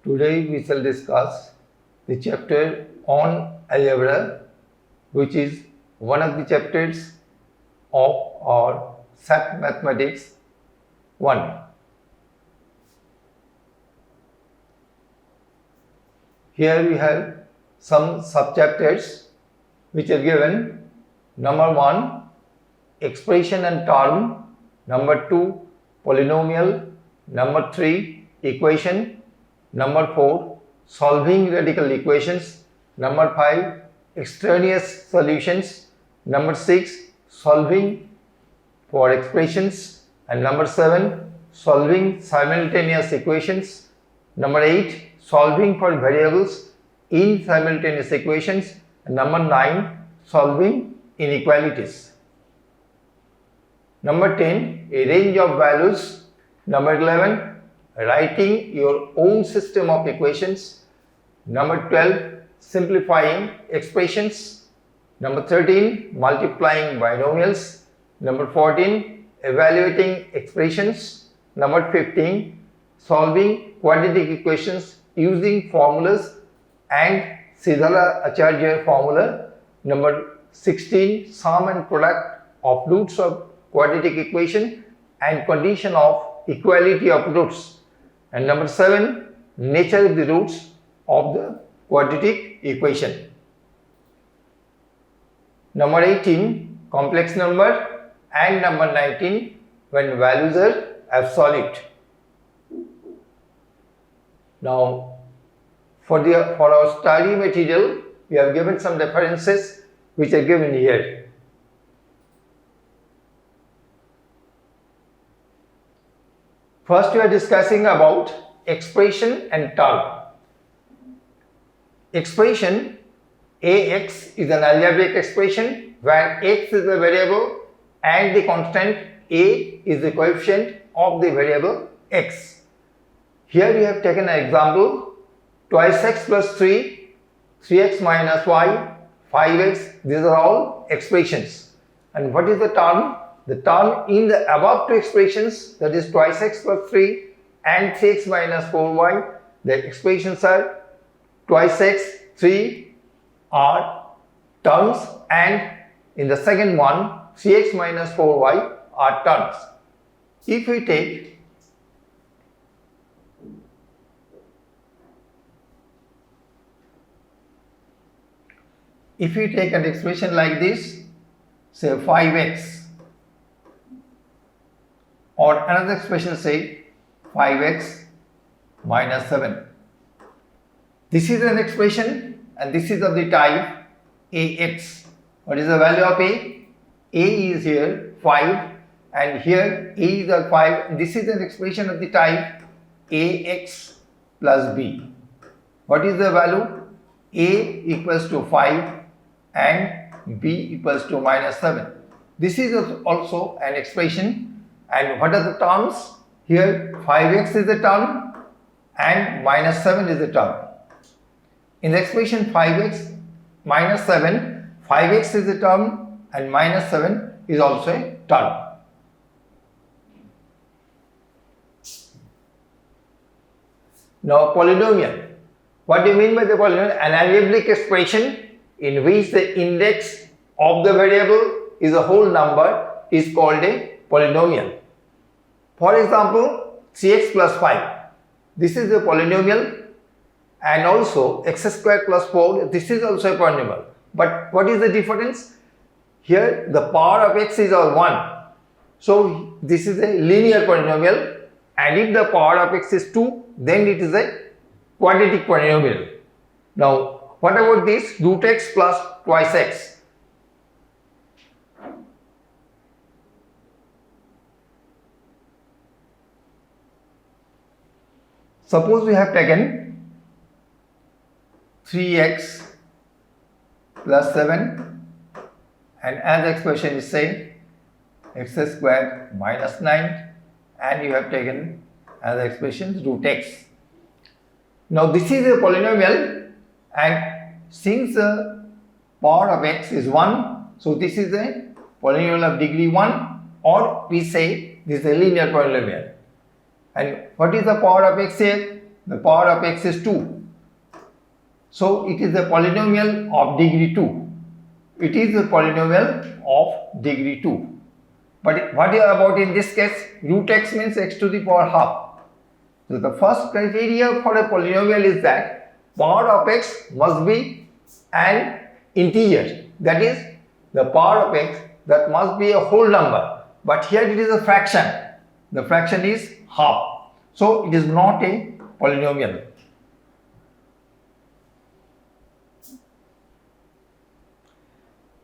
Today we shall discuss the chapter on algebra, which is one of the chapters of our SAT Mathematics 1. Here we have some subchapters which are given. Number 1, expression and term. Number 2, polynomial. Number 3, equation. Number 4, solving radical equations. Number 5, extraneous solutions. Number 6, solving for expressions. And number 7, solving simultaneous equations. Number 8, solving for variables in simultaneous equations. And number 9, solving inequalities. Number 10, a range of values. Number 11, writing your own system of equations. Number 12, simplifying expressions. Number 13, multiplying binomials. Number 14, evaluating expressions. Number 15, solving quadratic equations using formulas and Sidhala-Acharya formula. Number 16, sum and product of roots of quadratic equation and condition of equality of roots. And number 7, nature of the roots of the quadratic equation. Number 18, complex number, and number 19, when values are absolute. Now, for our study material, we have given some references which are given here. First, we are discussing about expression and term. Expression, Ax is an algebraic expression where x is a variable and the constant a is the coefficient of the variable x. Here we have taken an example: twice x plus 3, 3x minus y, 5x. These are all expressions. And what is the term? The term in the above two expressions, that is twice x plus 3 and 3x minus 4y, the expressions are twice x, 3 are terms, and in the second one, 3x minus 4y are terms. If we take an expression like this, say 5x, or another expression, say 5x minus 7. This is an expression and this is of the type Ax. What is the value of A? A is here 5 and here A is the 5. This is an expression of the type Ax plus B. What is the value? A equals to 5 and B equals to minus 7. This is also an expression. And what are the terms? Here 5x is the term and minus 7 is the term. In the expression 5x minus 7, 5x is the term and minus 7 is also a term. Now polynomial. What do you mean by the polynomial? An algebraic expression in which the index of the variable is a whole number is called a polynomial. For example, 3x plus 5, this is a polynomial, and also x squared plus 4, this is also a polynomial. But what is the difference? Here the power of x is all 1. So this is a linear polynomial, and if the power of x is 2, then it is a quadratic polynomial. Now what about this root x plus twice x? Suppose we have taken 3x plus 7 and as the expression is say x squared minus 9, and you have taken as the expression root x. Now this is a polynomial, and since the power of x is 1, so this is a polynomial of degree 1, or we say this is a linear polynomial. And what is the power of x here? the power of x is 2. So it is a polynomial of degree 2. It is a polynomial of degree 2. But what about in this case? Root x means x to the power half. So the first criteria for a polynomial is that power of x must be an integer. That is, the power of x that must be a whole number. But here it is a fraction. The fraction is half. So it is not a polynomial.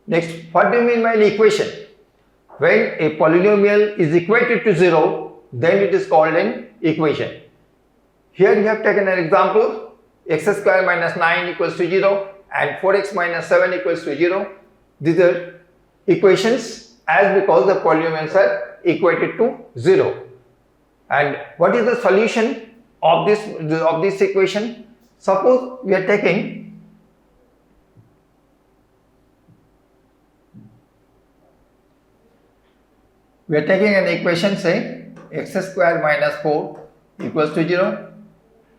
Next, what do you mean by an equation? When a polynomial is equated to 0, then it is called an equation. Here we have taken an example, x square minus 9 equals to 0 and 4x minus 7 equals to 0. These are equations as because the polynomials are equated to 0. And what is the solution of this equation? Suppose we are taking an equation, say x square minus 4 equals to 0.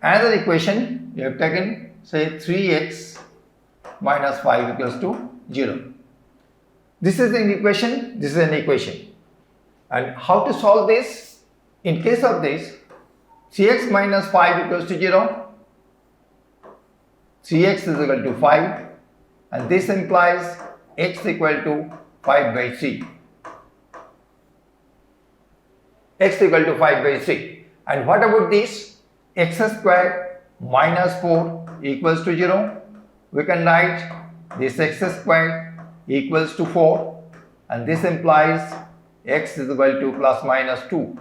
Another equation we have taken, say 3x minus 5 equals to 0. This is an equation, this is an equation. And how to solve this? In case of this, 3x minus 5 equals to 0, 3x is equal to 5, and this implies x equal to 5 by 3. X equal to 5 by 3. And what about this? X square minus 4 equals to 0. We can write this x square equals to 4, and this implies x is equal to plus minus 2.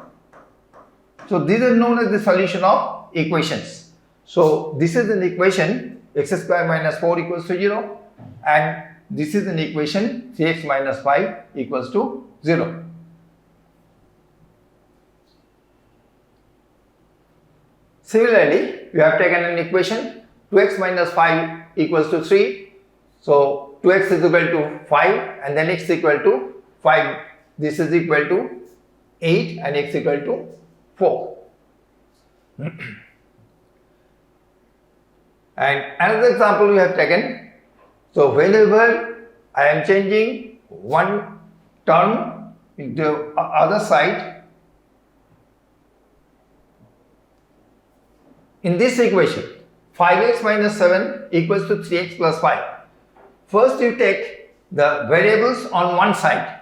So these are known as the solution of equations. So this is an equation, x square minus 4 equals to 0, and this is an equation, 3x minus 5 equals to 0. Similarly, we have taken an equation, 2x minus 5 equals to 3. So 2x is equal to 5 and then x equal to 5. This is equal to 8 and x equal to 4. And another example we have taken. So whenever I am changing one term into other side, in this equation, 5x minus 7 equals to 3x plus 5. First you take the variables on one side.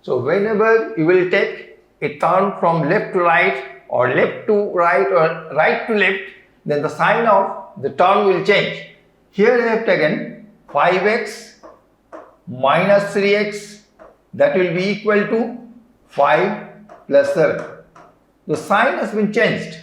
So whenever you will take a term from left to right or left to right or right to left, then the sign of the term will change. Here I have taken 5x minus 3x, that will be equal to 5 plus 7. The sign has been changed.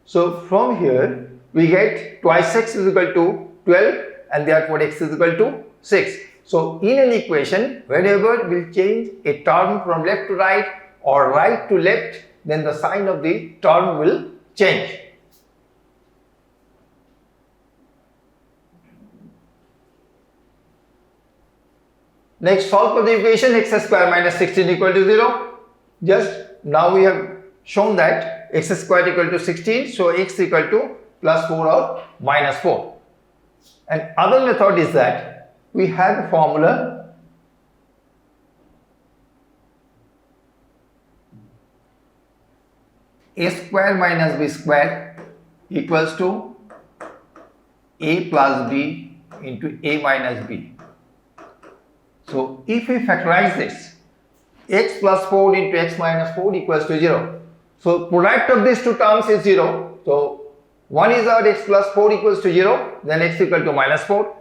So from here we get twice x is equal to 12 and therefore x is equal to 6. So in an equation, whenever we change a term from left to right or right to left, then the sign of the term will change. Next, solve for the equation x square minus 16 equal to 0. Just now we have shown that x square equal to 16, so x equal to plus 4 or minus 4. And other method is that we have a formula a square minus b square equals to a plus b into a minus b. So if we factorize this, x plus 4 into x minus 4 equals to 0. So product of these two terms is 0. So one is our x plus 4 equals to 0, then x equal to minus 4.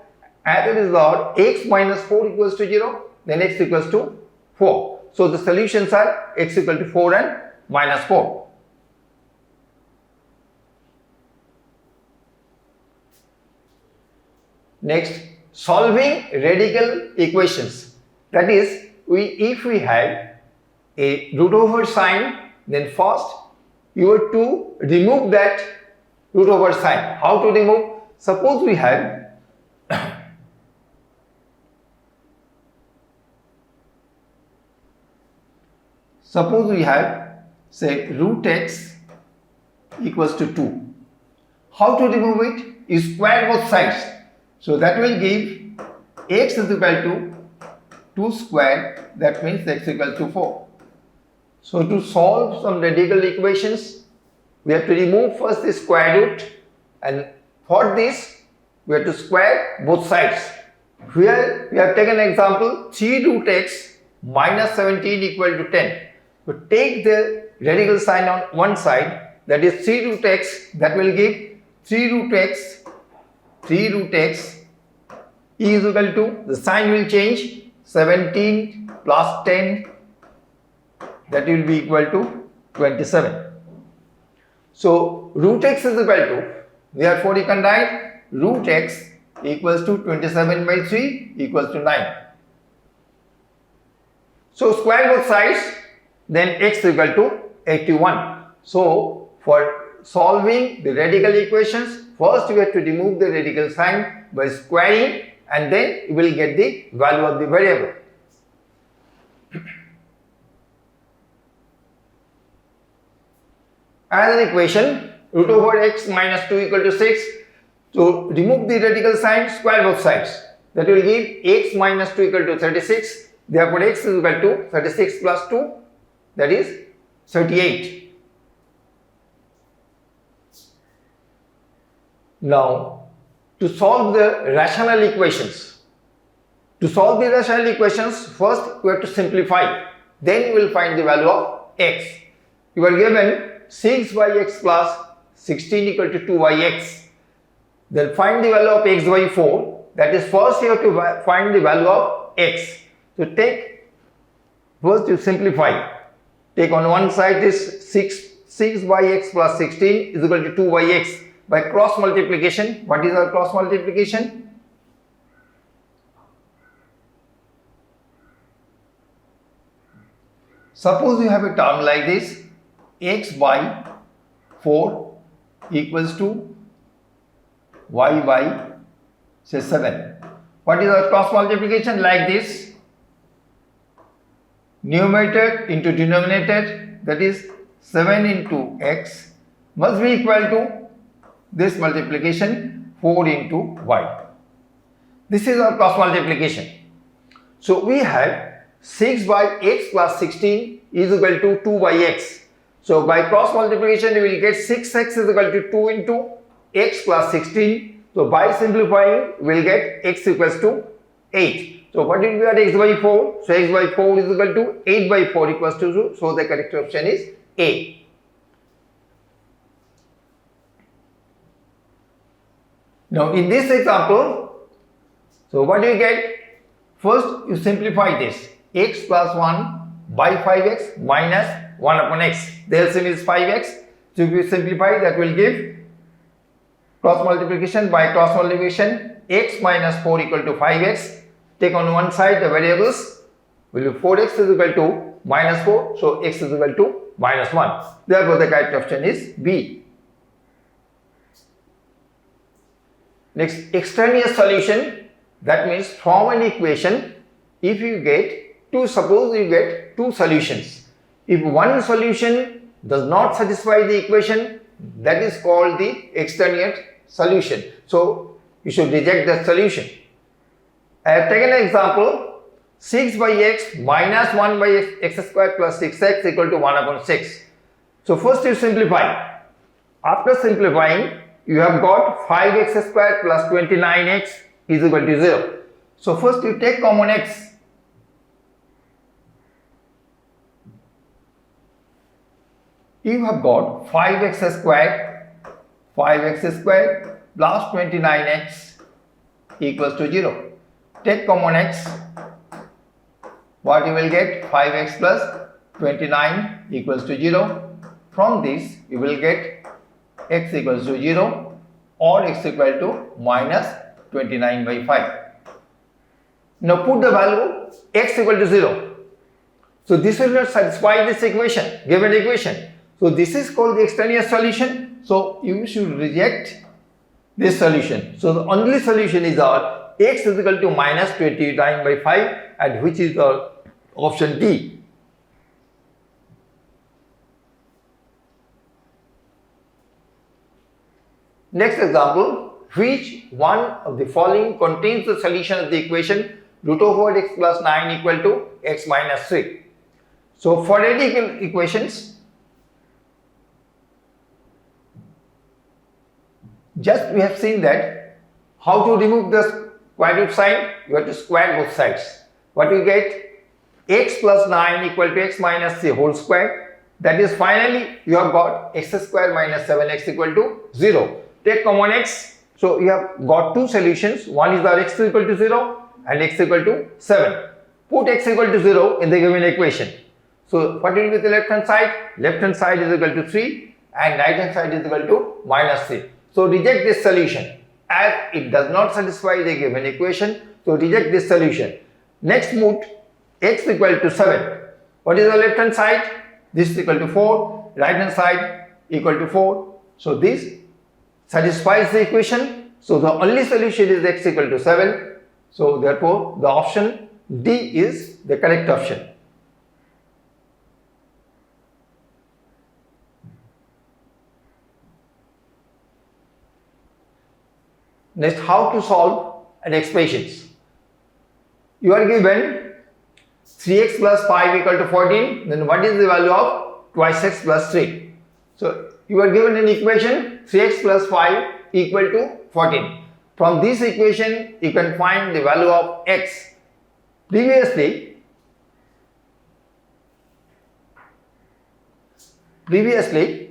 Other is our x minus 4 equals to 0, then x equals to 4. So the solutions are x equal to 4 and minus 4. Next, solving radical equations. That is, if we have a root over sign, then first you have to remove that root over sign. How to remove? Suppose we have say root x equals to 2. How to remove it? You square both sides. So that will give x is equal to 2 square, that means x equal to 4. So to solve some radical equations, we have to remove first the square root, and for this we have to square both sides. Here we have taken an example 3 root x minus 17 equal to 10. So take the radical sign on one side, that is 3 root x, that will give 3 root x is equal to, the sign will change, 17 plus 10, that will be equal to 27. So root x is equal to, therefore you can write root x equals to 27 by 3 equals to 9. So square both sides, then x is equal to 81. So for solving the radical equations, first you have to remove the radical sign by squaring, and then you will get the value of the variable. As an equation, root over x minus 2 equal to 6. So remove the radical sign, square both sides. That will give x minus 2 equal to 36. Therefore x is equal to 36 plus 2, that is 38. Now to solve the rational equations. To solve the rational equations, first we have to simplify. Then you will find the value of x. You are given 6y(x) plus 16 equal to 2y(x). Then find the value of x by 4. That is, first you have to find the value of x. So first you simplify. Take on one side this 6y(x) plus 16 is equal to 2y(x). By cross multiplication, what is our cross multiplication? Suppose you have a term like this, x by 4 equals to y by say 7. What is our cross multiplication? Like this, numerator into denominator, that is 7 into x must be equal to this multiplication 4 into y. This is our cross multiplication. So we have 6 by x plus 16 is equal to 2 by x. So by cross multiplication we will get 6x is equal to 2 into x plus 16. So by simplifying we will get x equals to 8. So what did we get? X by 4. So x by 4 is equal to 8 by 4 equals to 2. So the correct option is A. Now in this example, so what do you get? First you simplify this, x plus 1 by 5x minus 1 upon x. The LCM is 5x. So if you simplify, that will give cross multiplication. By cross multiplication, x minus 4 equal to 5x. Take on one side the variables, will be 4x is equal to minus 4. So x is equal to minus 1. Therefore the correct option is B. Next, extraneous solution. That means from an equation, if you get suppose you get two solutions. If one solution does not satisfy the equation, that is called the extraneous solution. So you should reject that solution. I have taken an example, 6 by x minus 1 by x square plus 6x equal to 1 upon 6. So first you simplify. After simplifying, you have got 5x square plus 29x is equal to 0. So first you take common x. You have got 5x square plus 29x equals to 0. Take common x. What you will get? 5x plus 29 equals to 0. From this you will get x equals to 0 or x equal to minus 29 by 5. Now put the value x equal to 0. So this will not satisfy this equation, given equation. So this is called the extraneous solution. So you should reject this solution. So the only solution is our x is equal to minus 29 by 5, and which is our option D. Next example, which one of the following contains the solution of the equation root over x plus 9 equal to x minus 3. So for radical equations, just we have seen that how to remove the square root sign, you have to square both sides. What we get? X plus 9 equal to x minus 3 whole square. That is, finally you have got x square minus 7x equal to 0. Take common x. So you have got two solutions. One is the x equal to 0 and x equal to 7. Put x equal to 0 in the given equation. So what will be the left hand side? Left hand side is equal to 3 and right hand side is equal to minus 3. So reject this solution as it does not satisfy the given equation. So reject this solution. Next put x equal to 7. What is the left hand side? This is equal to 4. Right hand side equal to 4. So this satisfies the equation. So the only solution is x equal to 7. So therefore the option D is the correct option. Next, how to solve an expressions. You are given 3x plus 5 equal to 14. Then what is the value of twice x plus 3? So you are given an equation 3x plus 5 equal to 14. From this equation you can find the value of x. Previously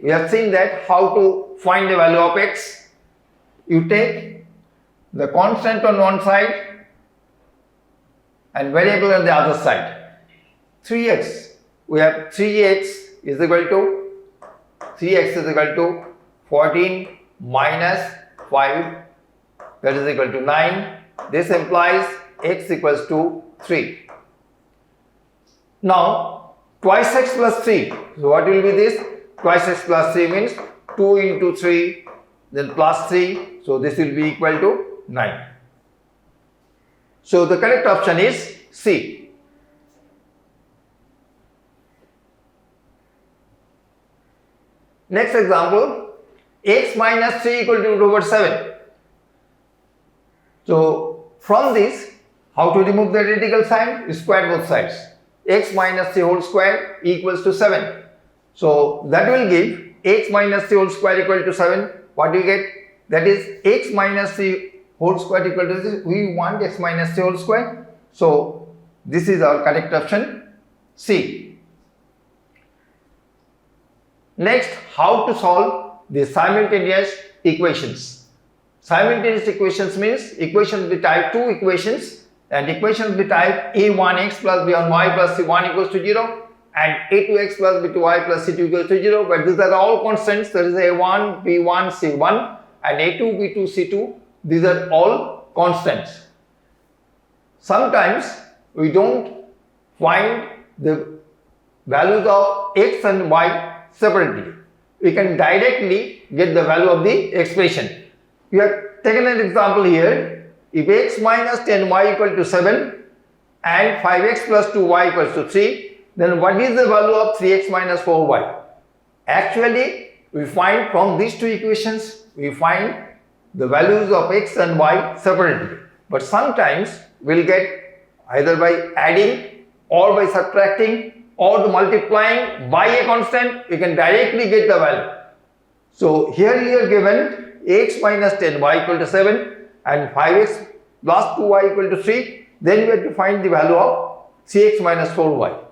we have seen that how to find the value of x. You take the constant on one side and variable on the other side. 3x, we have 3x is equal to 14 minus 5, that is equal to 9. This implies x equals to 3. Now twice x plus 3. So what will be this? Twice x plus 3 means 2 into 3 then plus 3. So this will be equal to 9. So the correct option is C. Next example, x minus 3 equal to root over 7. So from this, how to remove the radical sign? You square both sides. X minus 3 whole square equals to 7. So that will give x minus 3 whole square equal to 7. What do you get? That is x minus 3 whole square equal to this. We want x minus 3 whole square. So this is our correct option, C. Next, how to solve the simultaneous equations. Simultaneous equations means equations of the type 2 equations, and equations of the type a1x plus b1y plus c1 equals to 0 and a2x plus b2y plus c2 equals to 0, but these are all constants. There is a1, b1, c1 and a2, b2, c2. These are all constants. Sometimes we don't find the values of x and y separately. We can directly get the value of the expression. We have taken an example here. If x minus 10y equal to 7 and 5x plus 2y equals to 3, then what is the value of 3x minus 4y? Actually, we find from these two equations, we find the values of x and y separately. But sometimes we will get either by adding or by subtracting or multiplying by a constant, we can directly get the value. So here you are given x minus 10y equal to 7 and 5x plus 2y equal to 3. Then we have to find the value of 3x minus 4y.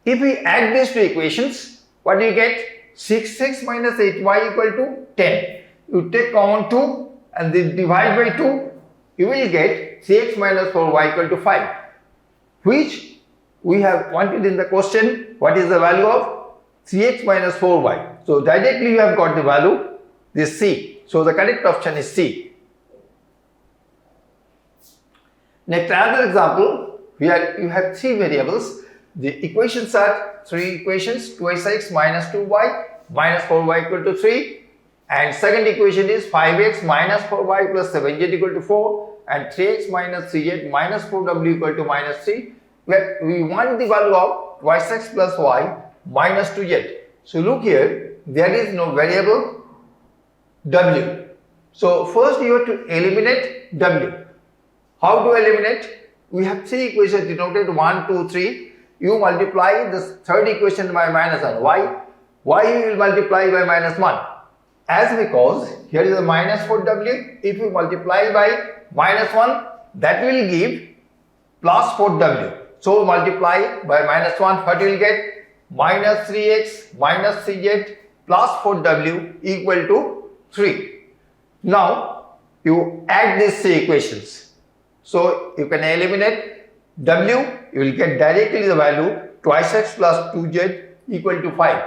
If we add these two equations, what do you get? 6x minus 8y equal to 10. You take common 2 and then divide by 2. You will get 3x minus 4y equal to 5, which we have wanted in the question. What is the value of 3x minus 4y? So directly you have got the value, this C. So the correct option is C. Next, another example, here you have three variables. The equations are three equations, 2x minus 2y minus 4y equal to 3. And second equation is 5x minus 4y plus 7z equal to 4 and 3x minus 3z minus 4w equal to minus 3. Where we want the value of twice x plus y minus 2z. So look here, there is no variable w. So first you have to eliminate w. How to eliminate? We have three equations denoted 1, 2, 3. You multiply this third equation by minus 1. Why? Why you will multiply by minus 1? As because here is a minus for w. If you multiply by minus 1, that will give plus for w. So multiply by minus 1, what you will get? Minus 3x minus 3z plus 4w equal to 3. Now you add these three equations. So you can eliminate w, you will get directly the value twice x plus 2z equal to 5.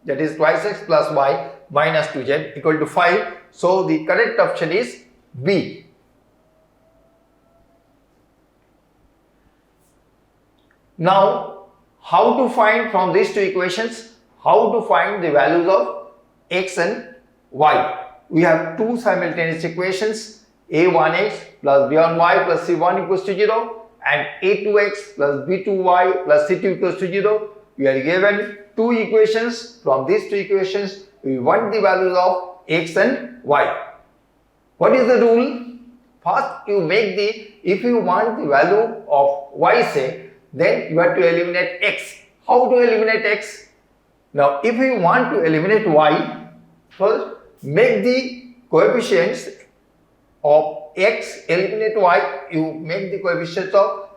That is twice x plus y minus 2z equal to 5. So the correct option is B. Now how to find from these two equations, how to find the values of x and y. We have two simultaneous equations, a1x plus b1y plus c1 equals to 0 and a2x plus b2y plus c2 equals to 0. We are given two equations. From these two equations, we want the values of x and y. What is the rule? First, you make the, if you want the value of y, say, then you have to eliminate x. How to eliminate x? Now, if you want to eliminate y, first make the coefficients of x, eliminate y, you make the coefficients of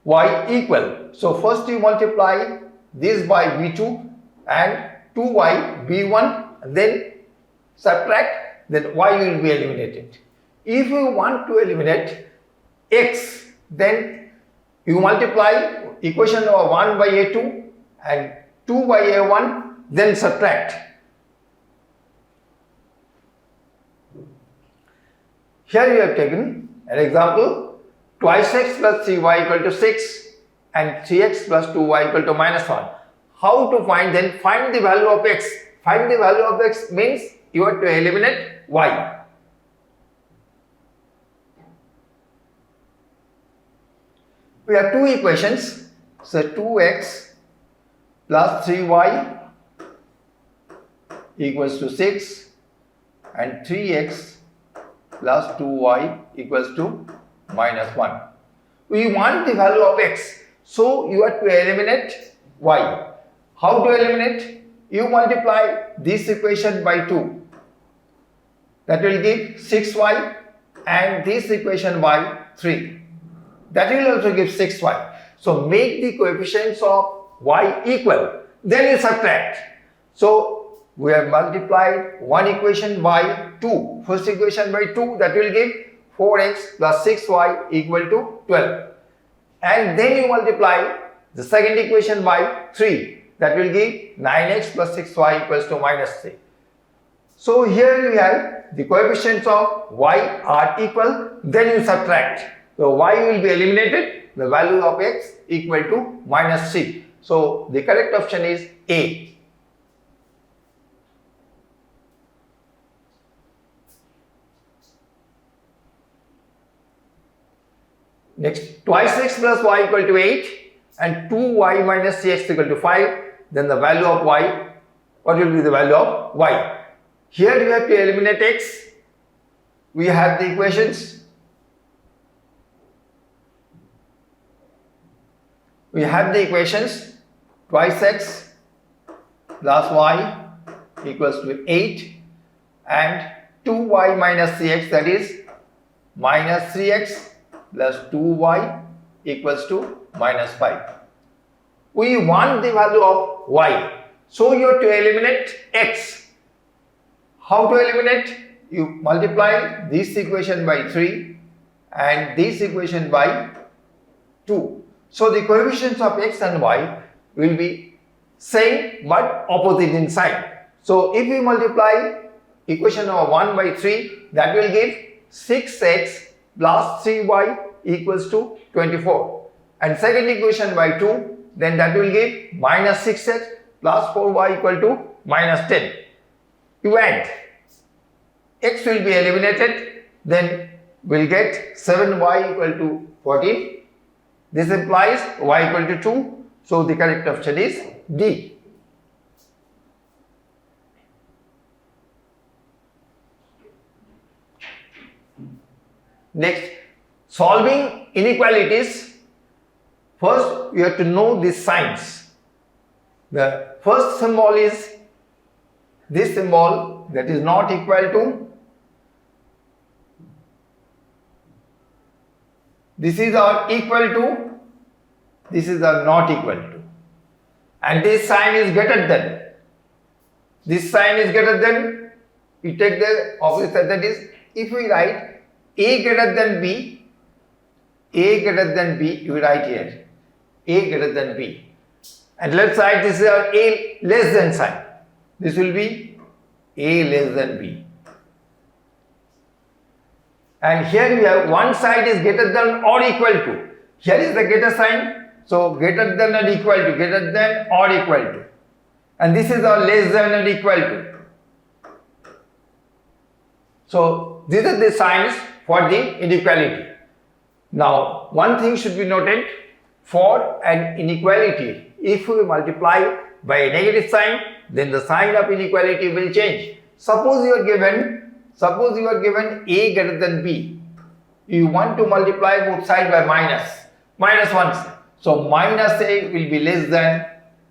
y equal. So first you multiply this by b2 and 2y b1, then subtract, then y will be eliminated. If you want to eliminate x, then you multiply equation number 1 by a2 and 2 by a1, then subtract. Here we have taken an example, twice x plus 3y equal to 6 and 3x plus 2y equal to minus 1. How to find? Then find the value of x. Find the value of x means you have to eliminate y. We have two equations, so 2x plus 3y equals to 6 and 3x plus 2y equals to minus 1. We want the value of x, so you have to eliminate y. How to eliminate? You multiply this equation by 2. That will give 6y and this equation by 3. That will also give 6y. So make the coefficients of y equal. Then you subtract. So we have multiplied one equation by 2. First equation by 2, that will give 4x plus 6y equal to 12. And then you multiply the second equation by 3. That will give 9x plus 6y equals to minus 3. So here we have the coefficients of y are equal. Then you subtract. So y will be eliminated, the value of x equal to minus 3. So the correct option is A. Next, twice x plus y equal to 8 and 2y minus cx equal to 5. Then the value of y, what will be the value of y? Here you have to eliminate x. We have the equations. We have the equations twice x plus y equals to 8 and 2y minus cx, that is minus 3x plus 2y equals to minus 5. We want the value of y, so you have to eliminate x. How to eliminate? You multiply this equation by 3 and this equation by 2. So the coefficients of x and y will be same but opposite in sign. So if we multiply equation number 1 by 3, that will give 6x plus 3y equals to 24. And second equation by 2, then that will give minus 6x plus 4y equal to minus 10. You add, x will be eliminated, then we'll get 7y equal to 14. This implies y equal to 2. So the correct option is D. Next, solving inequalities, first you have to know the signs. The first symbol is this symbol, that is not equal to. This is our equal to, this is our not equal to. And this sign is greater than. This sign is greater than, we take the opposite side, that is, if we write A greater than B, A greater than B, you write here, A greater than B. And left side, this is our A less than sign. This will be A less than B. And here we have one side is greater than or equal to. Here is the greater sign. So greater than or equal to, greater than or equal to. And this is our less than or equal to. So these are the signs for the inequality. Now one thing should be noted, for an inequality, if we multiply by a negative sign, then the sign of inequality will change. Suppose you are given A greater than B. You want to multiply both sides by minus 1. So minus A will be less than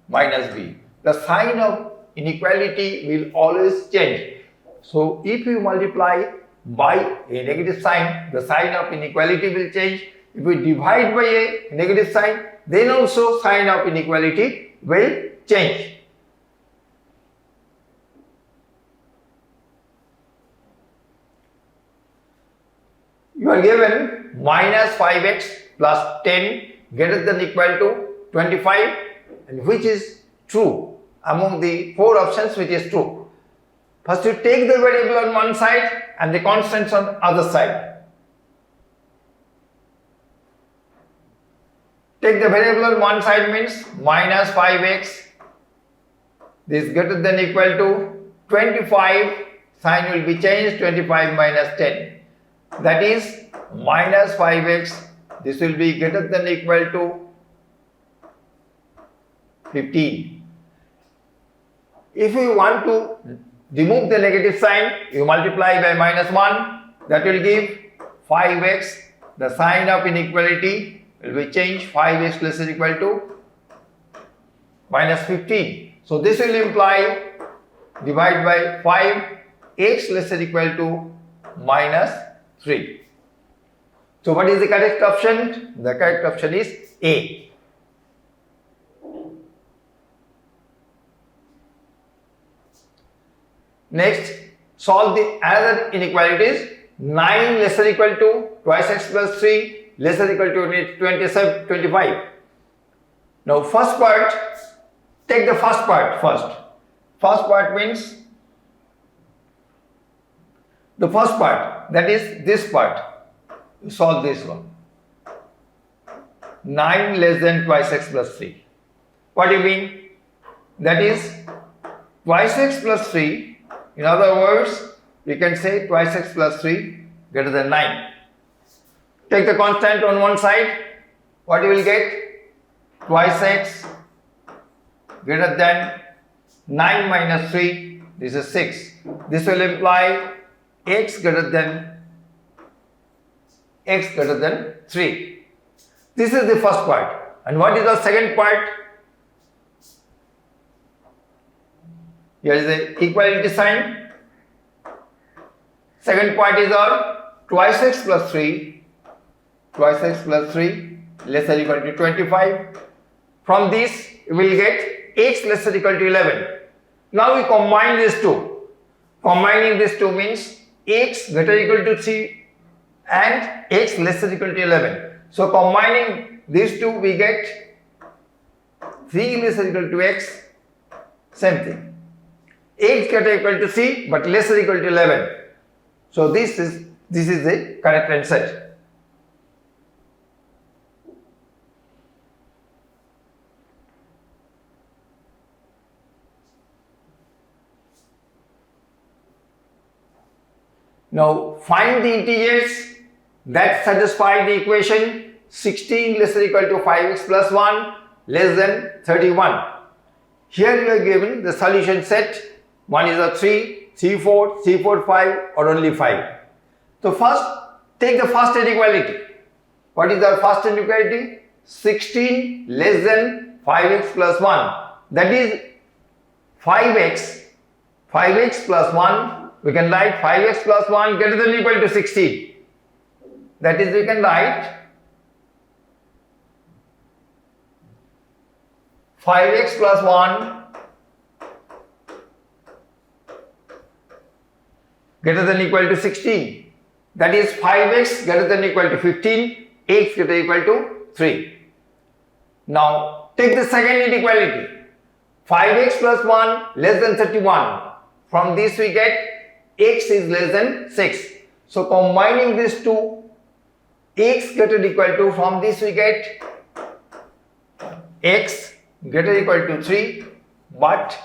minus B. The sign of inequality will always change. So if you multiply by a negative sign, the sign of inequality will change. If we divide by a negative sign, then also sign of inequality will change. You are given minus 5x plus 10 greater than equal to 25, and which is true among the 4 options, which is true. First you take the variable on one side and the constants on other side. Take the variable on one side means minus 5x, this greater than equal to 25, sign will be changed, 25 minus 10. That is minus 5x, this will be greater than equal to 15. If you want to remove the negative sign, you multiply by minus 1, that will give 5x, the sign of inequality will be changed, 5x less than equal to minus 15. So this will imply divide by 5x less than equal to minus 3. So what is the correct option? The correct option is A. Next, solve the other inequalities. 9 less than equal to twice x plus 3 less than equal to 25. Now first part, take the first part first. First part means the first part, that is this part. You solve this one. 9 less than twice x plus 3. What do you mean? That is twice x plus 3. In other words, we can say twice x plus 3 greater than 9. Take the constant on one side. What you will get? Twice x greater than 9 minus 3. This is 6. This will imply x greater than 3. This is the first part. And what is the second part? Here is the equality sign. Second part is our twice x plus 3. Twice x plus 3 less than equal to 25. From this you will get x less than equal to 11. Now we combine these two. Combining these two means x greater equal to 3 and x less than equal to 11. So combining these two we get 3 less than equal to x, same thing. X greater equal to 3 but less than equal to 11. So this is the correct answer. Now find the integers that satisfy the equation 16 less than equal to 5x plus 1 less than 31. Here we are given the solution set. One is a 3, C4, C4, 5 or only 5. So first take the first inequality. What is our first inequality? 16 less than 5x plus 1. That is 5x plus 1. We can write 5x plus 1 greater than or equal to 16. That is, we can write 5x plus 1 greater than or equal to 16. That is 5x greater than or equal to 15, x greater than or equal to 3. Now take the second inequality. 5x plus 1 less than 31. From this we get x is less than 6. So combining these two, x greater than or equal to, from this we get x greater than or equal to 3, but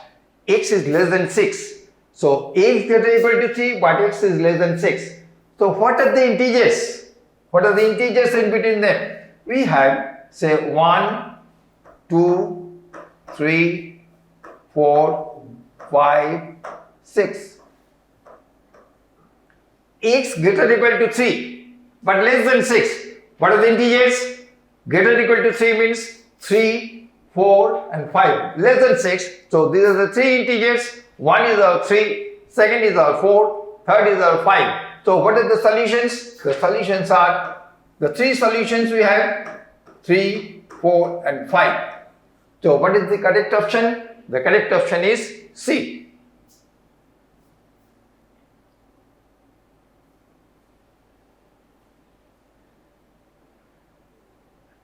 x is less than 6. So x greater than or equal to 3, but x is less than 6. So what are the integers? What are the integers in between them? We have, say, 1, 2, 3, 4, 5, 6. X greater than or equal to 3, but less than 6. What are the integers? Greater than or equal to 3 means 3, 4 and 5. Less than 6. So these are the three integers. One is our 3, second is our 4, third is our 5. So what are the solutions? The solutions are, the three solutions we have 3, 4 and 5. So what is the correct option? The correct option is C.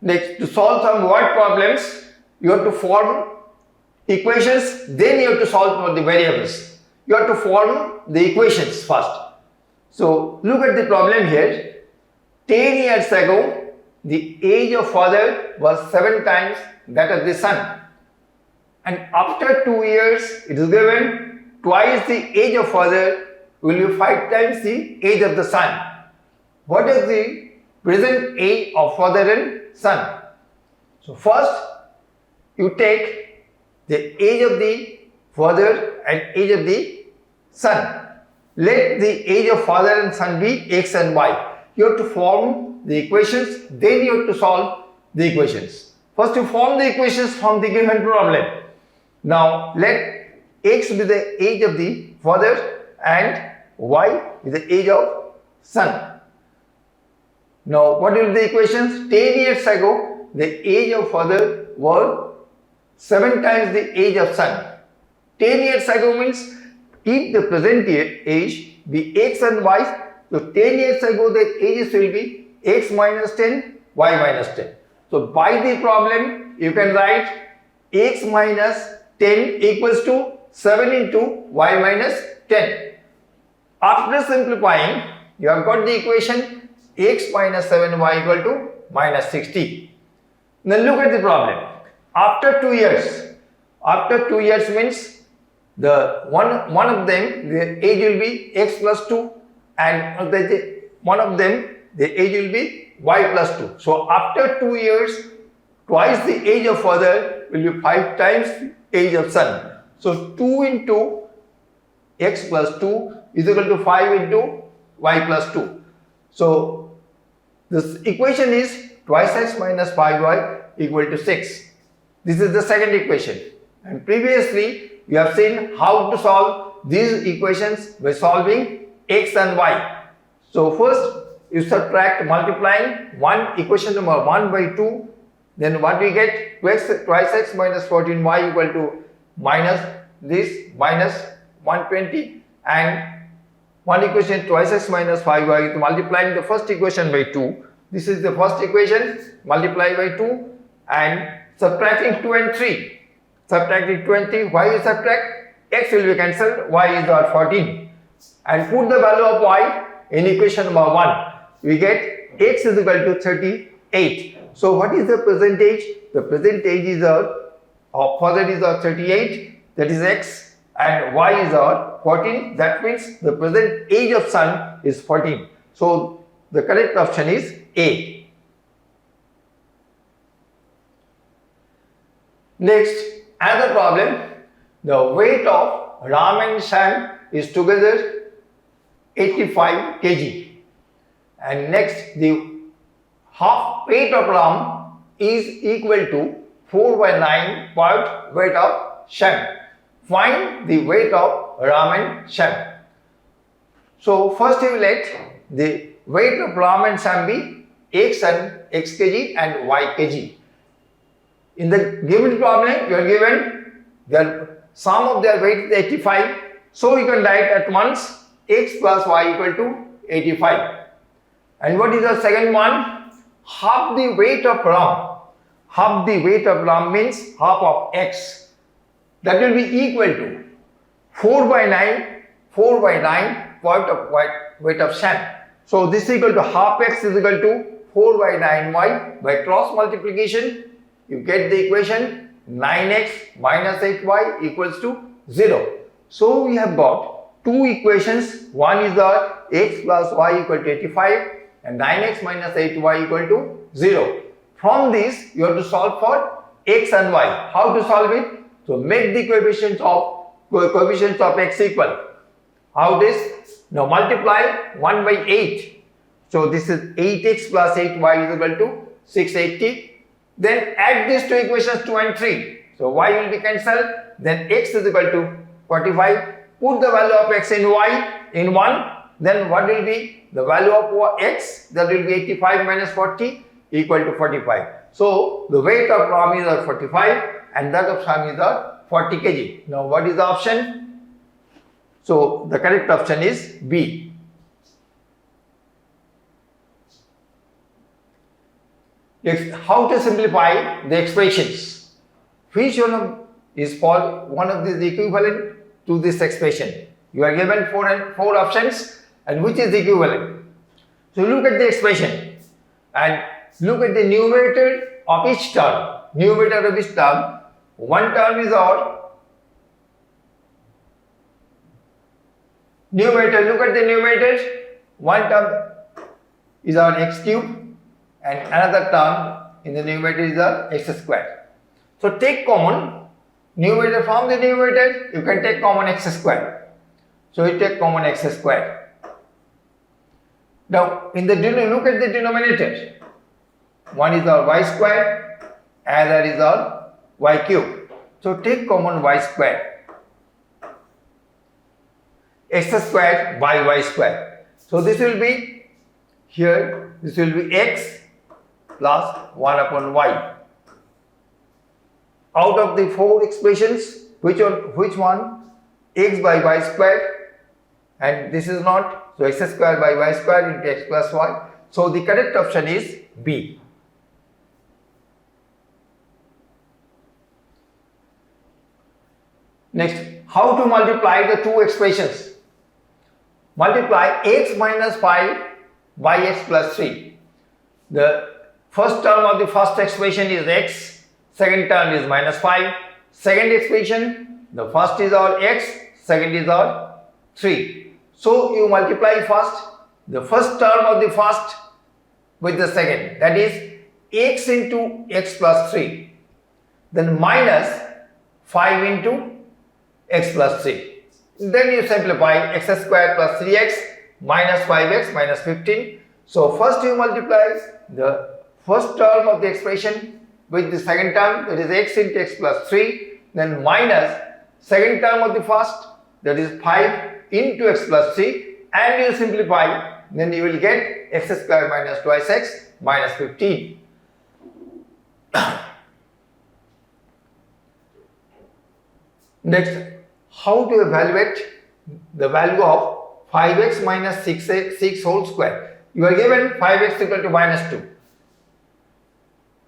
Next, to solve some word problems, you have to form equations, then you have to solve for the variables. You have to form the equations first. So look at the problem here. 10 years ago, the age of father was 7 times that of the son. And after 2 years, it is given twice the age of father will be 5 times the age of the son. What is the present age of father and son? So first, you take the age of the father and age of the son. Let the age of father and son be x and y. You have to form the equations, then you have to solve the equations. First you form the equations from the given problem. Now let x be the age of the father and y be the age of son. Now what will be the equations? 10 years ago the age of father was 7 times the age of son. 10 years ago means if the present age be x and y, so 10 years ago the ages will be x minus 10, y minus 10. So by the problem you can write x minus 10 equals to 7 into y minus 10. After simplifying, you have got the equation x minus 7y equal to minus 60. Now look at the problem. After 2 years means the one of them the age will be x plus 2 and one of them the age will be y plus 2. So after 2 years, twice the age of father will be 5 times age of son. So 2 into x plus 2 is equal to 5 into y plus 2. So this equation is twice x minus 5y equal to 6. This is the second equation. And previously you have seen how to solve these equations by solving x and y. So first you subtract multiplying equation number 1 by 2. Then what we get? Twice x minus 14y equal to minus this minus 120, and one equation twice x minus 5y is multiplying the first equation by 2. This is the first equation multiplied by 2 and subtracting 2 and 3. Subtracting 20, why you subtract? X will be cancelled, y is our 14. And put the value of y in equation number 1. We get x is equal to 38. So what is the percentage? The percentage is our father is our 38, that is x, and y is our 14. That means the present age of son is 14. So the correct option is A. Next, another problem. The weight of Ram and Sam is together 85 kg. and next the half weight of ram is equal to 4 by 9 part weight of Shem. Find the weight of ram and Shem. So first you let the weight of ram and Shem be x and x kg and y kg. In the given problem, you are given the sum of their weight is 85. So you can write at once x plus y equal to 85. And what is the second one? Half the weight of ram. Half the weight of ram means half of x. That will be equal to 4 by 9 part of weight of Shem. So this is equal to half x is equal to 4 by 9y. By cross multiplication, you get the equation 9x minus 8y equals to 0. So we have got two equations. One is the x plus y equal to 85 and 9x minus 8y equal to 0. From this, you have to solve for x and y. How to solve it? So make the coefficients of x equal. How this? Now multiply 1 by 8. So this is 8x plus 8y is equal to 680. Then add these two equations 2 and 3. So y will be cancelled. Then x is equal to 45. Put the value of x in y in 1. Then what will be the value of x? That will be 85 minus 40 equal to 45. So the weight of ram is 45 and that of Shem is 40 kg. Now what is the option? So the correct option is B. Next, how to simplify the expressions? Which one is called one of these equivalent to this expression? You are given four options and which is equivalent. So look at the expression and look at the numerator of each term. Numerator of each term, one term is our numerator. Look at the numerators. One term is our x cube and another term in the numerator is our x squared. So take common numerator from the numerator. You can take common x squared. So you take common x squared. Now in the look at the denominator. One is our y squared, another is our y cube. So take common y squared. X squared by y squared. So this will be here, this will be x plus 1 upon y. Out of the four expressions, which one? X by y squared, and this is not, so x squared by y squared into x plus y. So the correct option is B. Next, how to multiply the two expressions? Multiply x minus 5 by x plus 3. The first term of the first expression is x, second term is minus 5. Second expression, the first is our x, second is our 3. So you multiply first the first term of the first with the second, that is x into x plus 3. Then minus 5 into x plus 3. Then you simplify x squared plus 3x minus 5x minus 15. So first you multiply the first term of the expression with the second term, that is x into x plus 3. Then minus second term of the first, that is 5 into x plus 3, and you simplify, then you will get x squared minus twice x minus 15. Next, how to evaluate the value of 5x minus 6 whole square? You are given 5x equal to minus 2.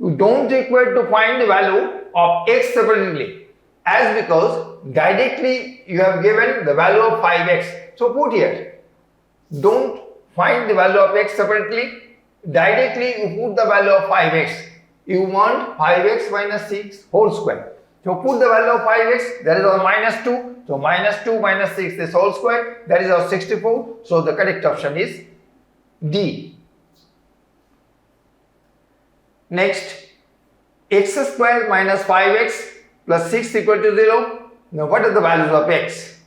You don't require to find the value of x separately, as because directly you have given the value of 5x. So put here, don't find the value of x separately, directly you put the value of 5x. You want 5x minus 6 whole square. So put the value of 5x, that is our minus 2. So minus 2 minus 6 is whole square, that is our 64. So the correct option is D. Next, x squared minus 5x plus 6 equal to 0. Now what are the values of x?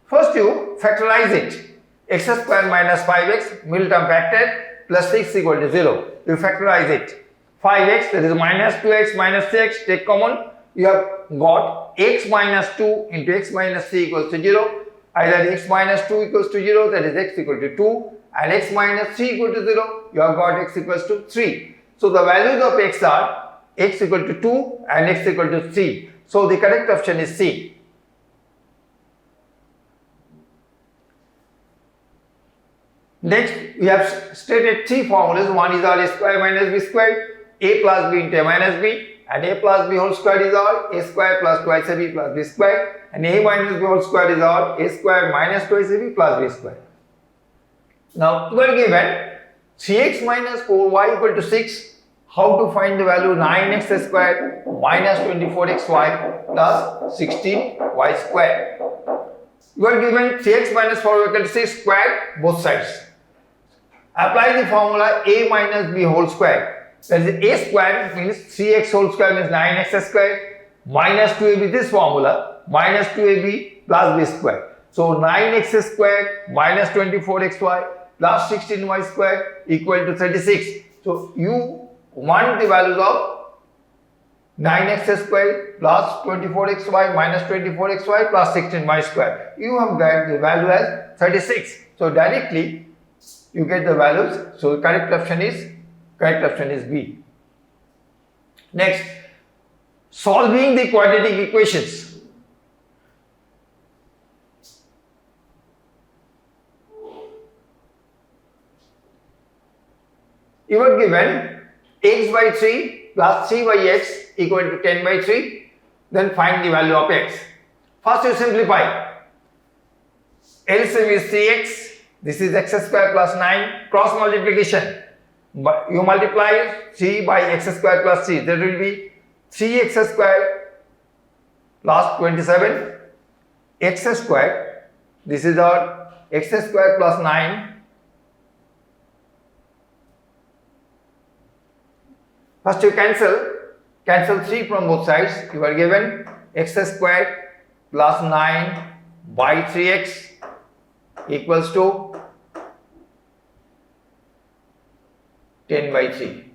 First you factorize it. X squared minus 5x, middle term factor, plus 6 equal to 0. You factorize it. 5x, that is minus 2x minus 6, take common. You have got x minus 2 into x minus 3 equals to 0. Either x minus 2 equals to 0, that is x equal to 2, and x minus 3 equal to 0, you have got x equals to 3. So the values of x are x equal to 2 and x equal to 3. So the correct option is C. Next, we have stated three formulas. One is our a square minus b squared, a plus b into a minus b, and a plus b whole squared is our a square plus twice ab plus b squared, and a minus b whole squared is our a square minus twice ab plus b squared. Now, we are given 3x minus 4y equal to 6. How to find the value 9x squared minus 24xy plus 16y squared. You are given 3x minus 4y equal to 6 squared, both sides. Apply the formula a minus b whole square. That is a square means 3x whole square means 9x square minus 2ab, this formula minus 2ab plus b square. So 9x square minus 24xy plus 16y square equal to 36. So you want the values of 9x square plus 24xy minus 24xy plus 16y square. You have got the value as 36. So directly you get the values. So the correct option is B. Next, solving the quadratic equations. You are given x by 3 plus 3 by x equal to 10 by 3. Then find the value of x. First you simplify. LCM is 3x. This is x square plus 9. Cross multiplication. You multiply 3 by x square plus 3. There will be 3x square plus 27. X square. This is our x square plus 9. First you cancel 3 from both sides. You are given x squared plus 9 by 3x equals to 10 by 3.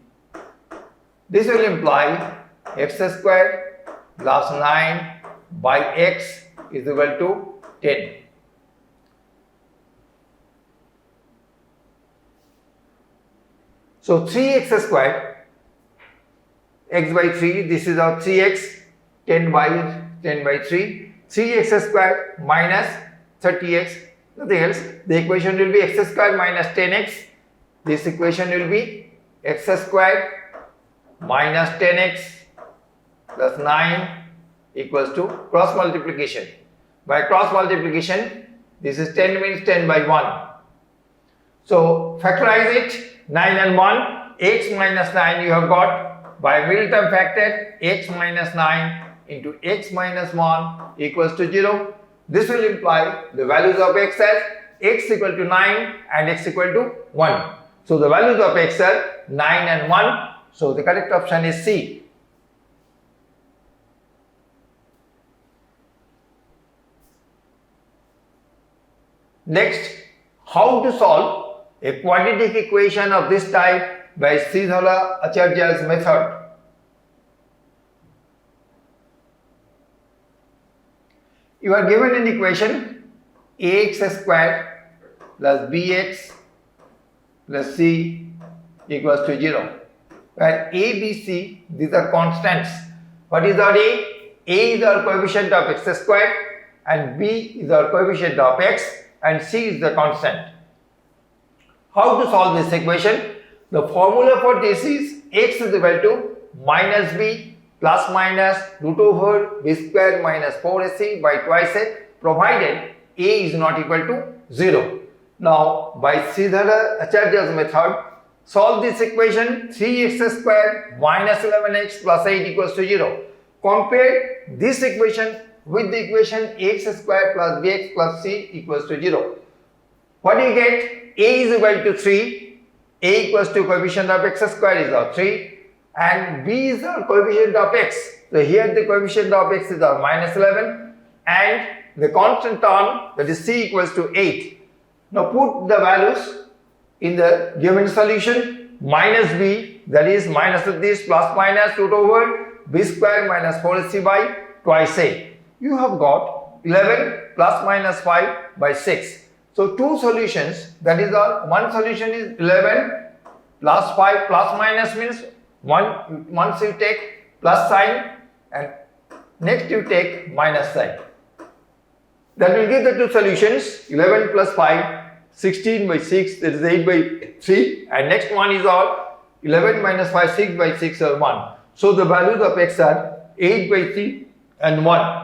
This will imply x squared plus 9 by x is equal to 10. So 3x squared, x by 3, this is our 3x, 10 by 3, 3x squared minus 30x, nothing else. The equation will be x squared minus 10x. This equation will be x squared minus 10x plus 9 equals to cross multiplication. By cross multiplication, this is 10 means 10 by 1. So factorize it, 9 and 1, x minus 9 you have got. By middle term factor, x minus 9 into x minus 1 equals to 0. This will imply the values of x as x equal to 9 and x equal to 1. So the values of x are 9 and 1. So the correct option is C. Next, how to solve a quadratic equation of this type by Acharya's method. You are given an equation ax squared plus bx plus c equals to 0, where a, b, c, these are constants. What is our a? A is our coefficient of x squared and b is our coefficient of x and c is the constant. How to solve this equation? The formula for this is x is equal to minus b plus minus root over b square minus 4ac by twice a, provided a is not equal to 0. Now, by Acharya's method, solve this equation 3x squared minus 11x plus 8 equals to 0. Compare this equation with the equation ax squared plus bx plus c equals to 0. What do you get? A is equal to 3. A equals to coefficient of x squared is our 3 and b is our coefficient of x. So here the coefficient of x is our minus 11 and the constant term, that is c, equals to 8. Now put the values in the given solution minus b, that is minus of this plus minus root over b square minus 4ac by twice a. You have got 11 plus minus 5 by 6. So two solutions, that is all. One solution is 11 plus 5 plus minus means once you take plus sign and next you take minus sign. That will give the two solutions 11 plus 5, 16 by 6, that is 8 by 3, and next one is all 11 minus 5, 6 by 6 or 1. So the values of x are 8 by 3 and 1.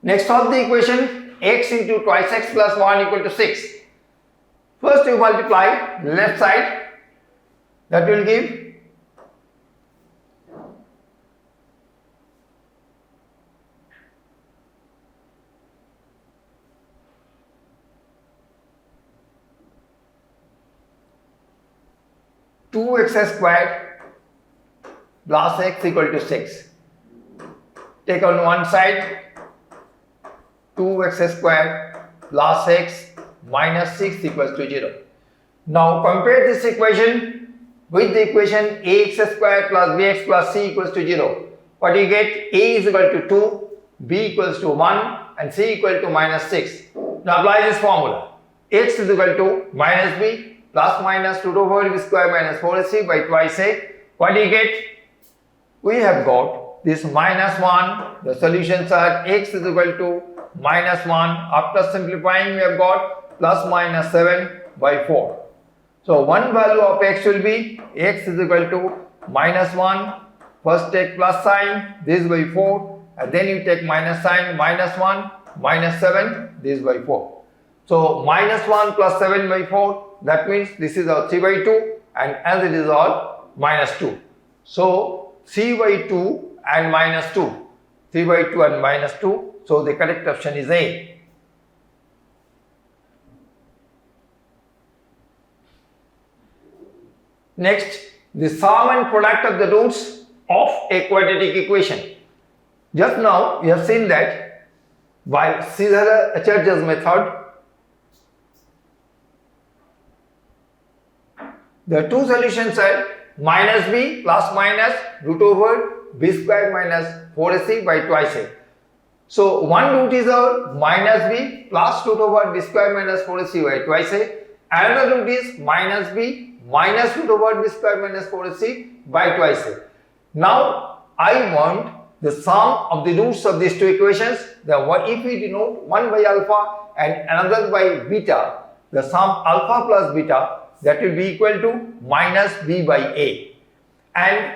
Next solve the equation x into twice x plus 1 equal to 6. First you multiply left side, that will give 2x squared plus x equal to 6. Take on one side 2x squared plus x minus 6 equals to 0. Now compare this equation with the equation ax squared plus bx plus c equals to 0. What you get? A is equal to 2, b equals to 1 and c equal to minus 6. Now apply this formula. X is equal to minus b plus minus root over b square minus 4ac by twice a. What do you get? We have got this minus 1. The solutions are x is equal to minus 1. After simplifying, we have got plus minus 7 by 4. So one value of x will be x is equal to minus 1. First take plus sign, this by 4, and then you take minus sign, minus 1, minus 7, this by 4. So minus 1 plus 7 by 4, that means this is our 3 by 2, and as it is all minus 2. So 3 by 2 and minus 2, 3 by 2 and minus 2, so the correct option is A. Next, the sum and product of the roots of a quadratic equation. Just now we have seen that by Caesar-Church's method, the two solutions are minus b plus minus root over b square minus 4ac by twice a. So one root is our minus b plus root over b square minus 4ac by twice a. Another root is minus b minus root over b square minus 4ac by twice a. Now I want the sum of the roots of these two equations. If we denote one by alpha and another by beta, the sum alpha plus beta, that will be equal to minus b by a. And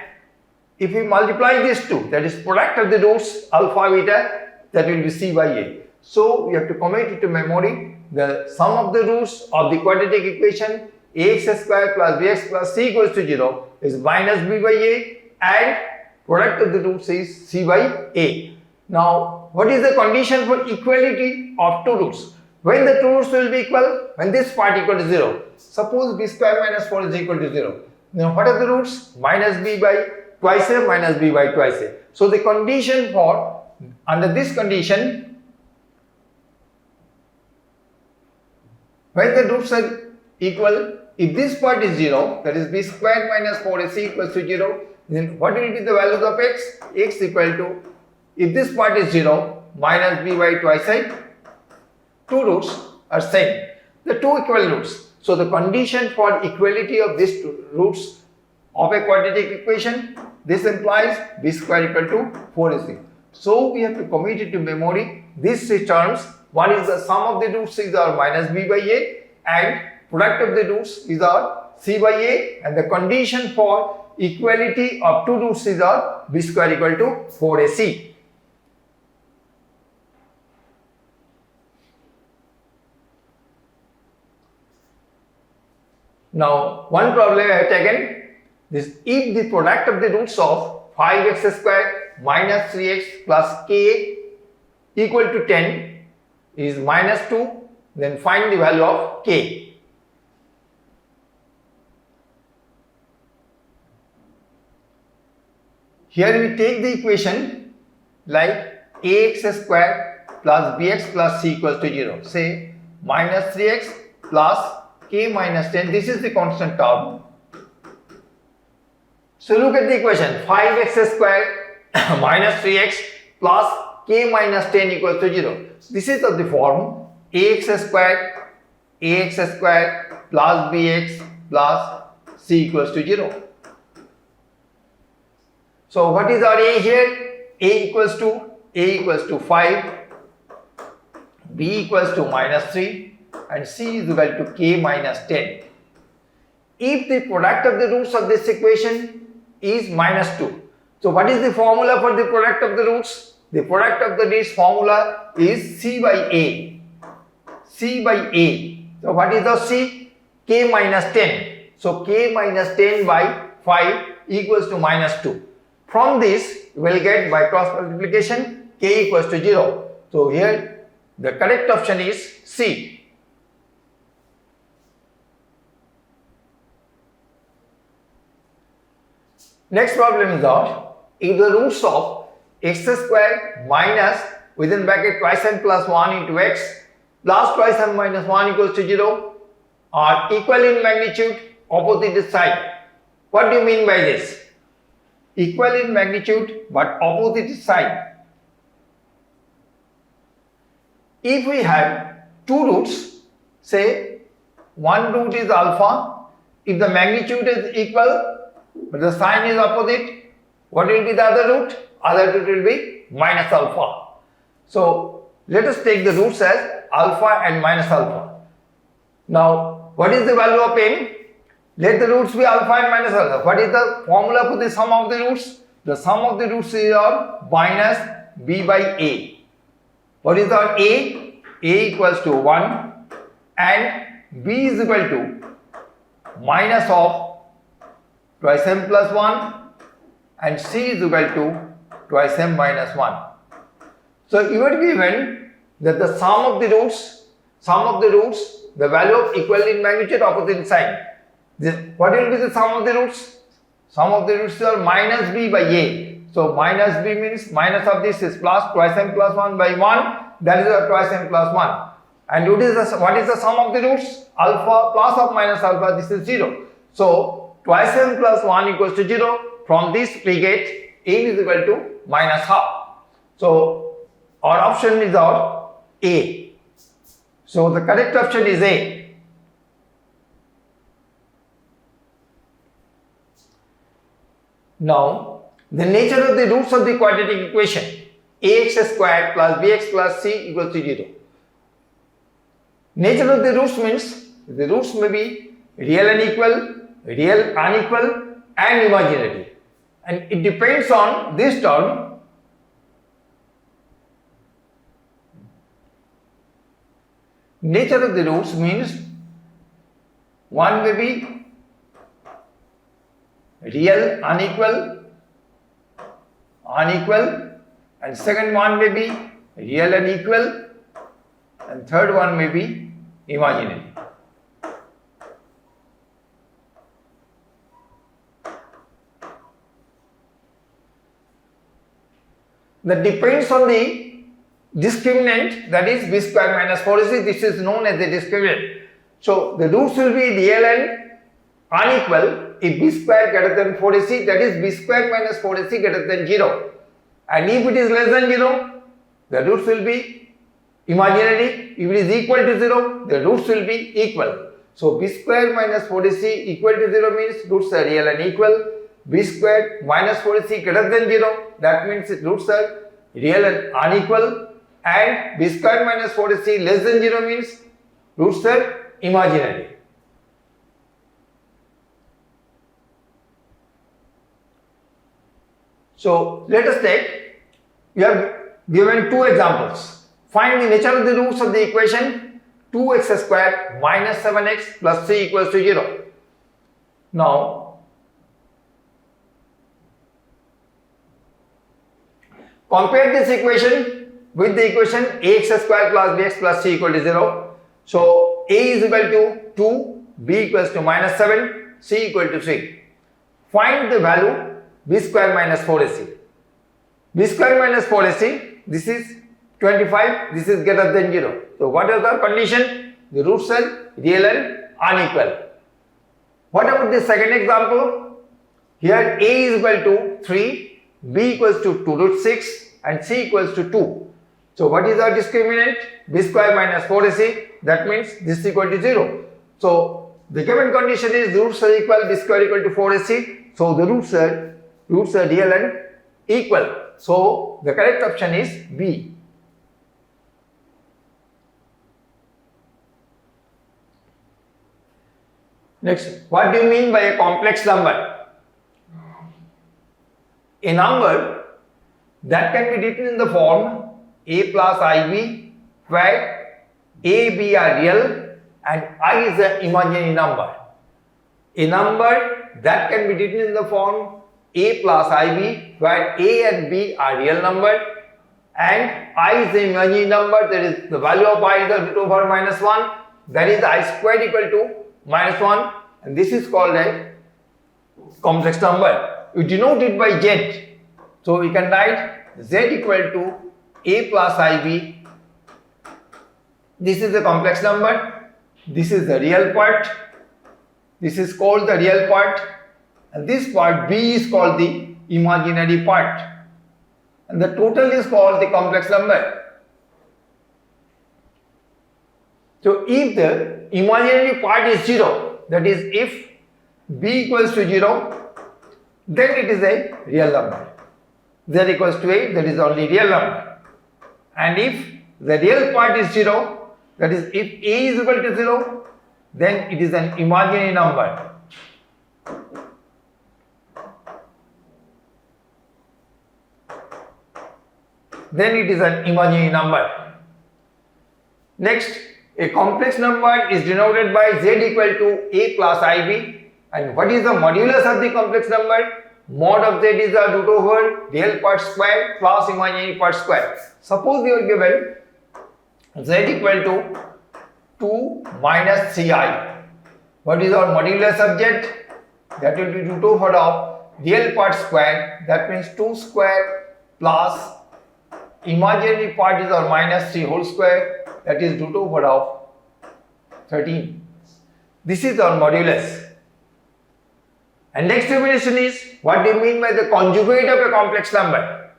if we multiply these two, that is product of the roots alpha beta, that will be c by a. So we have to commit it to memory. The sum of the roots of the quadratic equation ax square plus bx plus c equals to 0 is minus b by a, and product of the roots is c by a. Now what is the condition for equality of two roots? When the two roots will be equal? When this part equal to 0. Suppose b square minus 4 is equal to 0. Now what are the roots? Minus b by twice a minus b by twice a. So the condition for, under this condition, when the roots are equal, if this part is 0, that is b squared minus 4ac equals to 0, then what will be the values of x? X equal to, if this part is 0, minus b by twice a. Two roots are same, the two equal roots. So the condition for equality of these two roots of a quadratic equation, this implies b square equal to 4ac. So we have to commit it to memory these three terms. One is the sum of the roots is our minus b by a, and product of the roots is our c by a, and the condition for equality of two roots is our b square equal to 4ac. Now one problem I have taken this: if the product of the roots of 5x square minus 3x plus k equal to 10 is minus 2, then find the value of k. Here we take the equation like ax square plus bx plus c equals to 0. Say minus 3x plus k minus 10. This is the constant term. So look at the equation. 5x squared minus 3x plus k minus 10 equals to 0. This is of the form ax squared plus bx plus c equals to 0. So what is our a here? A equals to 5, b equals to minus 3 and c is equal to k minus 10. If the product of the roots of this equation is minus 2. So what is the formula for the product of the roots? The product of this formula is c by a. C by a. So what is the c? K minus 10. So k minus 10 by 5 equals to minus 2. From this you will get by cross multiplication k equals to 0. So here the correct option is C. Next problem is that if the roots of x squared minus within bracket twice n plus 1 into x plus twice n minus 1 equals to 0 are equal in magnitude, opposite side. What do you mean by this? Equal in magnitude but opposite side. If we have two roots, say one root is alpha, if the magnitude is equal but the sign is opposite, what will be the other root? Other root will be minus alpha. So let us take the roots as alpha and minus alpha. Now what is the value of n? Let the roots be alpha and minus alpha. What is the formula for the sum of the roots? The sum of the roots is minus b by a. What is our a? A equals to 1 and b is equal to minus of twice m plus 1 and c is equal to twice m minus 1. So you are given that the sum of the roots, the value of equal in magnitude, opposite in sign. What will be the sum of the roots? Sum of the roots are minus b by a. So minus b means minus of this is plus twice m plus 1 by 1. That is twice m plus 1. And what is the sum of the roots? Alpha plus or minus alpha, this is 0. So twice m plus 1 equals to 0. From this we get n is equal to minus half. So our option is our A. So the correct option is A. Now the nature of the roots of the quadratic equation ax squared plus bx plus c equals to 0. Nature of the roots means the roots may be real and equal, real, unequal and imaginary, and it depends on this term. Nature of the roots means one may be real, unequal, and second one may be real and equal, and third one may be imaginary. That depends on the discriminant, that is b square minus 4ac. This is known as the discriminant. So the roots will be real and unequal if b square greater than 4ac, that is b square minus 4ac greater than 0. And if it is less than 0, the roots will be imaginary. If it is equal to 0, the roots will be equal. So b square minus 4ac equal to 0 means roots are real and equal. B square minus 4ac greater than 0, that means roots are real and unequal. And b square minus 4ac less than 0 means roots are imaginary. So let us take, we have given two examples. Find the nature of the roots of the equation 2x squared minus 7x plus c equals to 0. Now compare this equation with the equation ax squared plus bx plus c equal to 0. So a is equal to 2, b equals to minus 7, c equal to 3. Find the value b square minus 4ac. b square minus 4ac, this is 25, this is greater than 0. So what is the condition? The roots are real and unequal. What about the second example? Here a is equal to 3, b equals to 2 root 6 and c equals to 2. So what is our discriminant? B square minus 4ac, that means this is equal to 0. So the given condition is roots are equal, b square equal to 4ac. So the roots are real and equal. So the correct option is B. Next, what do you mean by a complex number? A number that can be written in the form a plus ib, where a, b are real and I is an imaginary number. A number that can be written in the form a plus ib, where a and b are real number and I is the imaginary number, that is the value of I is the root over minus 1, that is I squared equal to minus 1, and this is called a complex number. We denote it by z. So we can write z equal to a plus ib. This is the complex number. This is the real part. This is called the real part. And this part b is called the imaginary part. And the total is called the complex number. So if the imaginary part is 0, that is if b equals to 0, then it is a real number. Z equals to 8, that is only real number. And if the real part is 0, that is if a is equal to 0, then it is an imaginary number. Then it is an imaginary number. Next, a complex number is denoted by z equal to a plus ib. And what is the modulus of the complex number? Mod of z is the root over real part square plus imaginary part square. Suppose you are given z equal to 2 minus 3i. What is our modulus of z? That will be root over of real part square, that means 2 square plus imaginary part is our minus 3 whole square, that is root over of 13. This is our modulus. And next definition is, what do you mean by the conjugate of a complex number?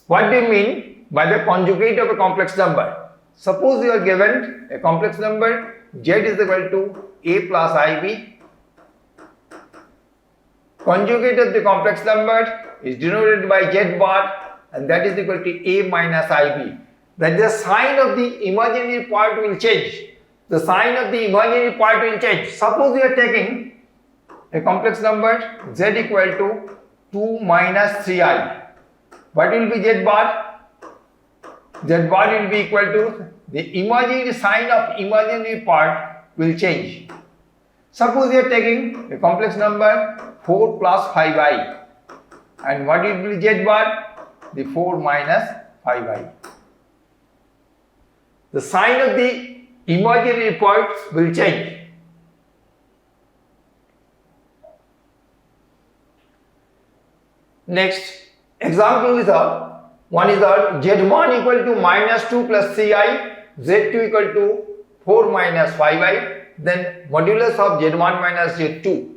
What do you mean by the conjugate of a complex number? Suppose you are given a complex number z is equal to a plus ib. Conjugate of the complex number is denoted by z bar, and that is equal to a minus ib. That the sign of the imaginary part will change. The sign of the imaginary part will change. Suppose we are taking a complex number z equal to 2 minus 3i. What will be z bar? Z bar will be equal to the imaginary sign of imaginary part will change. Suppose we are taking a complex number 4 plus 5i. And what will be z bar? The 4 minus 5i. The sign of the imaginary part will change. Next example is one is z1 equal to minus 2 plus 3i, z2 equal to 4 minus 5i, then modulus of z1 minus z2.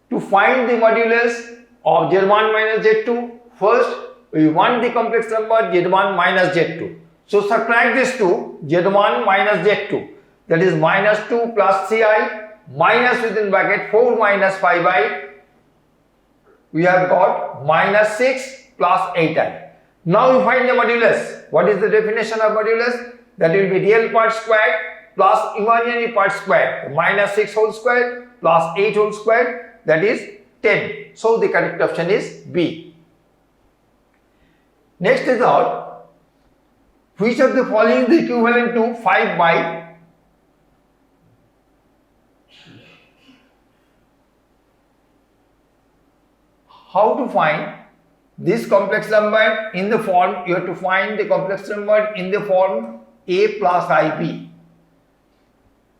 To find the modulus of z1 minus z2, first we want the complex number z1 minus z2. So subtract this to z1 minus z2, that is minus 2 plus 3i minus within bracket 4 minus 5i. We have got minus 6 plus 8i. Now we find the modulus. What is the definition of modulus? That will be real part squared plus imaginary part squared. Minus 6 whole square plus 8 whole square, that is 10. So the correct option is B. Next is out, which of the following is equivalent to 5 by how to find this complex number in the form, you have to find the complex number in the form a plus ib. You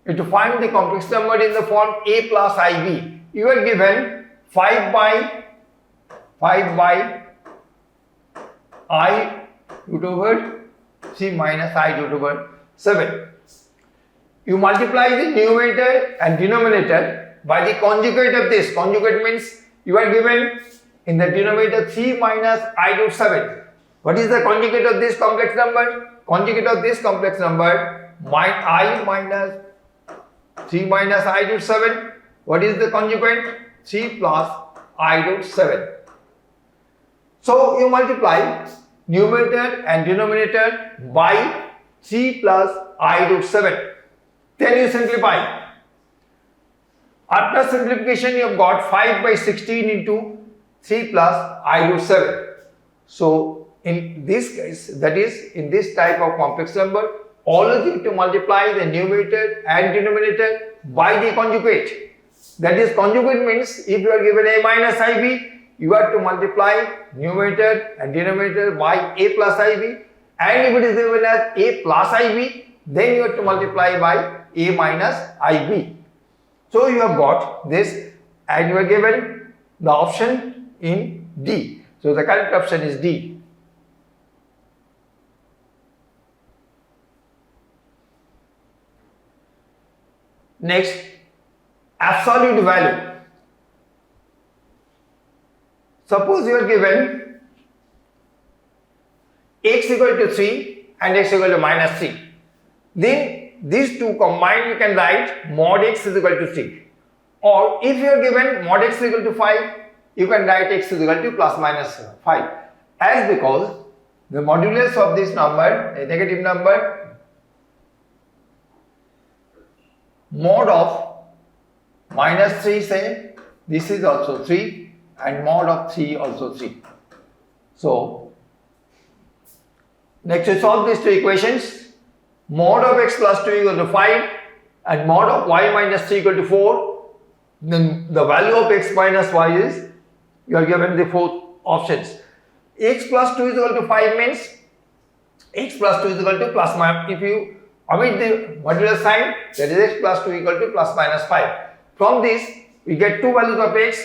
have to find the complex number in the form a plus ib. You are given 5 by I root over c minus I root over 7. You multiply the numerator and denominator by the conjugate of this. Conjugate means you are given in the denominator 3 minus I root 7. What is the conjugate of this complex number? Conjugate of this complex number, I minus 3 minus I root 7. What is the conjugate? 3 plus I root 7. So you multiply numerator and denominator by 3 plus I root 7. Then you simplify. After simplification, you have got 5 by 16 into 3 plus I root 7. So in this case, that is in this type of complex number, always you have to multiply the numerator and denominator by the conjugate. That is, conjugate means if you are given a minus ib, you have to multiply numerator and denominator by a plus ib, and if it is given as a plus ib, then you have to multiply by a minus ib. So you have got this, and you are given the option in D. So the correct option is D. Next, absolute value. Suppose you are given x equal to 3 and x equal to minus 3. Then these two combined you can write mod x is equal to 3. Or if you are given mod x is equal to 5, you can write x is equal to plus minus 5. As because the modulus of this number, a negative number, mod of minus 3, say this is also 3, and mod of 3 also 3. So next we solve these two equations. Mod of x plus 2 equal to 5 and mod of y minus 3 equal to 4. Then the value of x minus y is, you are given the four options. X plus 2 is equal to 5 means x plus 2 is equal to plus minus. If you omit the modular sign, that is x plus 2 equal to plus minus 5. From this, we get two values of x.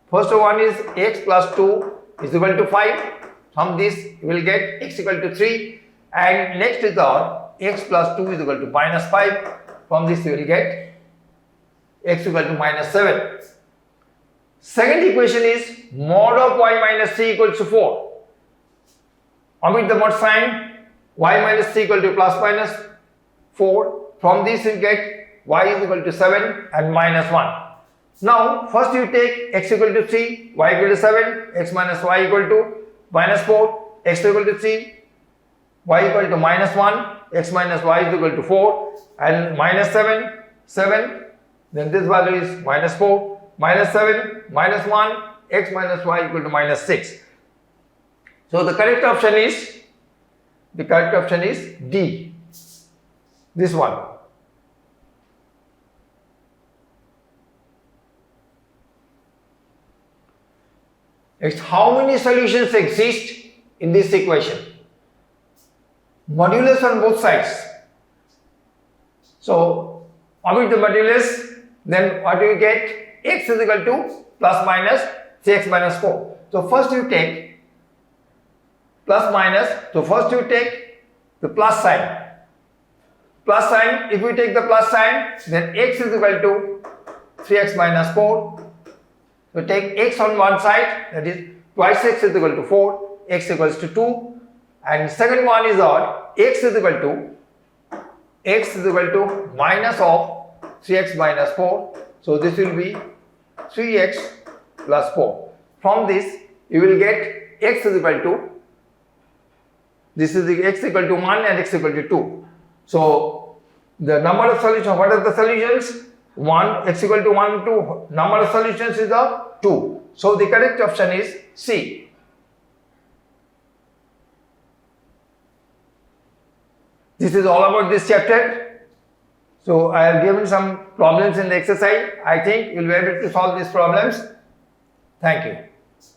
First one is x plus 2 is equal to 5. From this, you will get x equal to 3. And next is our x plus 2 is equal to minus 5. From this, you will get x equal to minus 7. Second equation is mod of y minus 3 equals to 4. Omit the mod sign, y minus 3 equal to plus minus 4. From this you get y is equal to 7 and minus 1. Now first you take x equal to 3, y equal to 7, x minus y equal to minus 4, x equal to 3, y equal to minus 1, x minus y is equal to 4, and minus 7, 7, then this value is minus 4, minus 7, minus 1, x minus y equal to minus 6. So the correct option is D. This one. Next, how many solutions exist in this equation? Modulus on both sides. So omit the modulus, then what do you get? X is equal to plus minus 3x minus 4. So first you take plus minus, so first you take the plus sign. Plus sign, if we take the plus sign, then x is equal to 3x minus 4. So take x on one side, that is twice x is equal to 4, x equals to 2. And second one is our x is equal to minus of 3x minus 4. So this will be 3x plus 4. From this you will get x is equal to, this is the x equal to 1 and x equal to 2. So the number of solutions, what are the solutions? 1, x equal to 1, 2. Number of solutions is 2. So the correct option is C. This is all about this chapter. So I have given some problems in the exercise. I think you will be able to solve these problems. Thank you.